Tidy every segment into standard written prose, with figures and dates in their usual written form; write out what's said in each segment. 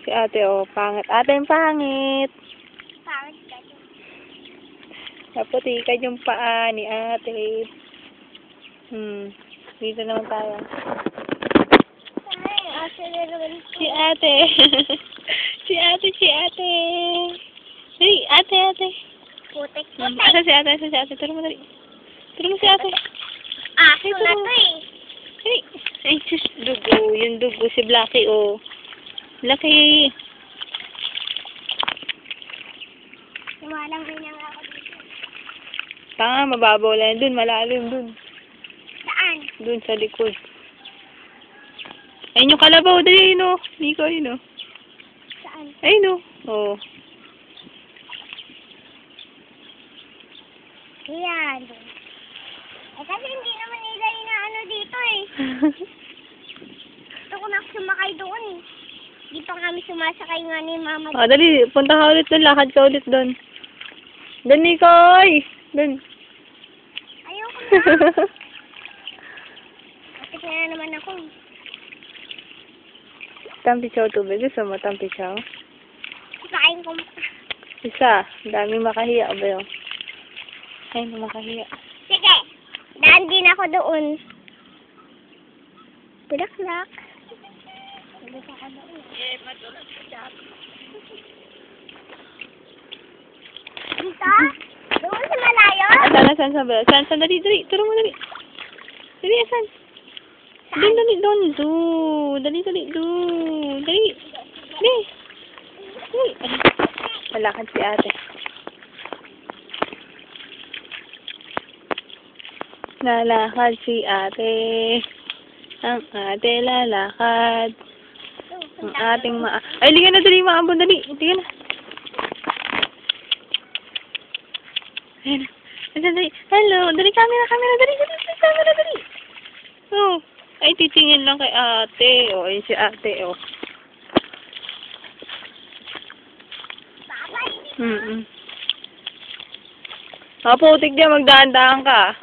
Si ate, oh, pangit. Ate, yung pangit. Pangit ka dyan. Naputikan yung paa ni ate. Dito naman tayo. Ay, ate na naman ito. Si ate. Si ate. Hey, ate. Putik. Asa si ate. Turo mo dali. Turo mo si ate. Aso na to eh. Hey. Ay, sus, dugo. Yung dugo si Blacky, oh. Blacky. Tumalang rin nga ako dito. Tanga, mababaw lang. Dun, malalim dun. Saan? Dun sa likod. Ayun yung kalabaw. Dali, no. Nico, ayun, no. Saan? Ayun, no. Oh. Yan. Eh kasi hindi naman nila inaano dito eh. Gusto ko na sumakay doon eh. Di pa kami sumasakay nga ni mama. Ah, dali. Punta ka ulit dun. Lakad ka ulit dun. Dun, Nicoy. Dun. Ayoko na. Kasi kaya naman ako. Tampichaw tubig. Gusto mo tampichaw? Kain ko. Isa. Daming makahiya ba yun? Ay, makahiya. Sige. Daan din ako doon. Bulaklak. Bulaklak ako doon. Dito? Doon sa malayo? Saan sa bala? Saan? Dali. Turo mo, dali. Dali, saan? Doon. Dali. Dali. Uy. Malakad si ate. Lalakad si ate. Ang ate lalakad. Ang ating Ay, liga na, dali, maambon, dali. Liga na. Ayan na. Ayan, dali. Hello. Dali, camera. Dali. Camera, dali. Oh. Ay, titingin lang kay ate. Oh, ayun si ate, oh. Putik diyan, magdaan-daan ka.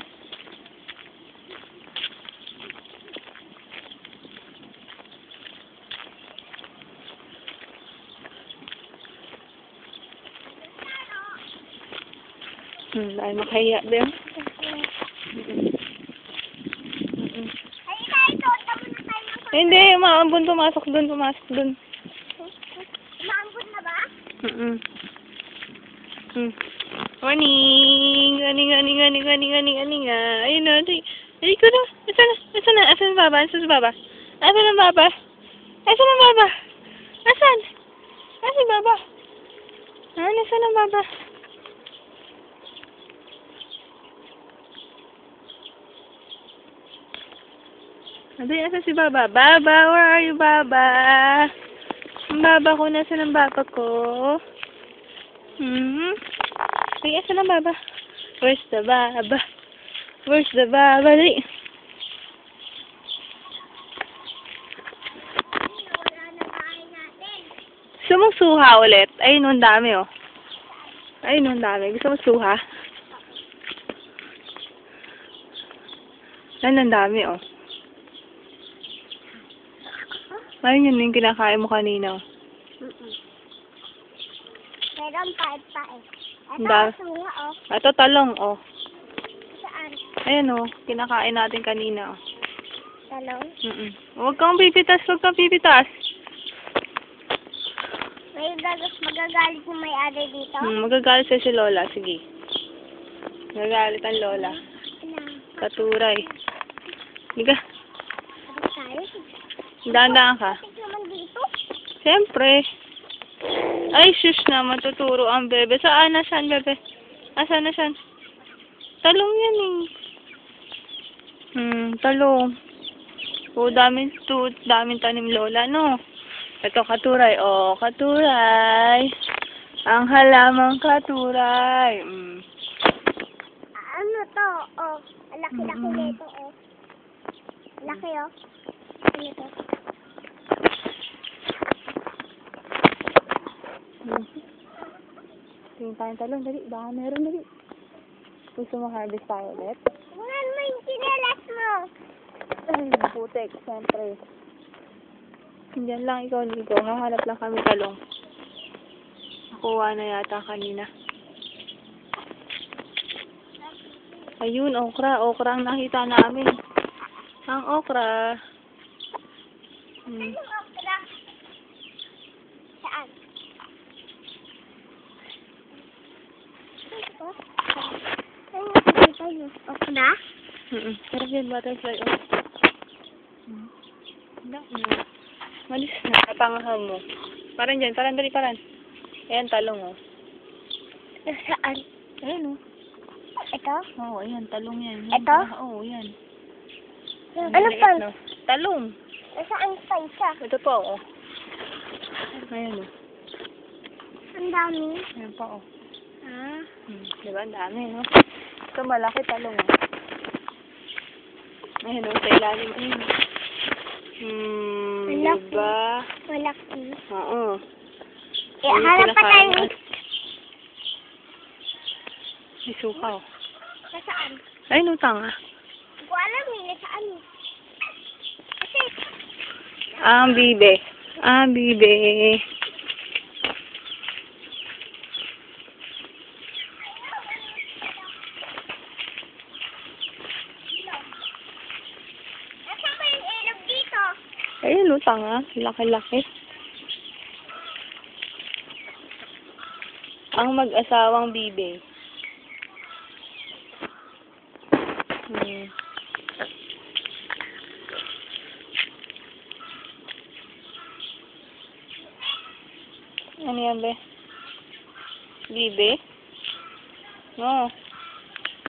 Dahil makahiya din. Ay, tayo. Tama na tayo. Hindi, maambon, pumasok dun. Maambun na ba? Morning! Ganing. Ayun na, ay ko na. Asan ang baba? Asan ang baba? Asan si baba? Nasaan ang baba? Asan si baba? Baba, where are you, baba? Ang baba ko, nasaan ang baba ko? Ay, asan ang baba? Where's the baba? Dali. Wala na tayo natin. Gusto mong suha ulit? Ayun, ang dami, oh. Ayun, ang dami. Gusto mong suha? Ayun, ang dami, oh. Ayun, yun yung kinakain mo kanina, oh. Meron pa eh. Ang Ito, sunga oh. Ito, talong, oh. Saan? Ayun, oh. Kinakain natin kanina, oh. Talong? Huwag kang pipitas. May magagalit yung may-ari dito? Magagalit sa si Lola. Sige. Magagalit ang Lola. Katuray. Liga. Ano tayo? Dandaan ka. Tingnan naman dito. Siyempre. Ay, shush na. Matuturo ang bebe. Saan? Bebe? Asan? Talong yan, eh. Talong. Daming tanim Lola, no? Ito, katuray. Oh, katuray. Ang halamang katuray. Ano to? Oh, laki-laki nito, oh. Laki, oh. Ano to? Tingin tayong talong. Dali. Baka meron, dali. Gusto mo harvest tayo ulit? Tingnan mo yung chinelas mo. Ay, putek. Siyempre. Diyan lang ikaw dito. Hahanap lang kami talong. Nakuha na yata kanina. Ayun, okra. Okra ang nakita namin. Ang okra. Hmm. Anong okra? Saan? Ito? Ano dito yung okra? Sarap yan, butterfly. Oh. Malis na. Napangahan mo. Parang dyan. Parang dali, parang. Ayan, talong, oh. Saan? Ayan, oh. Ito? Oo, ayan. Talong yan. Ito? Oo, yan. Ano Maliit, pa? no? Talong. Saan pa isa? Ito pa, oh. Ayan, oh. Ang dami. Ayan pa, oh. Ah? Diba? Ang dami, no? Ito, malaki talong, oh. Ayan, oh. Sa ilalim. Ayan. Malaki. Diba? Malaki. Oo. Hanap pa tayo. May suka, oh. Nasaan? Ayun, oh, tanga. Hindi ko alam eh. Nasaan eh. Kasi, Ang bibe. Ang bibe. nasaan ba yung ilog dito? Ayun, oh, tanga. Laki-laki. Ang mag-asawang bibe. Ano yan, be? Bibe? No.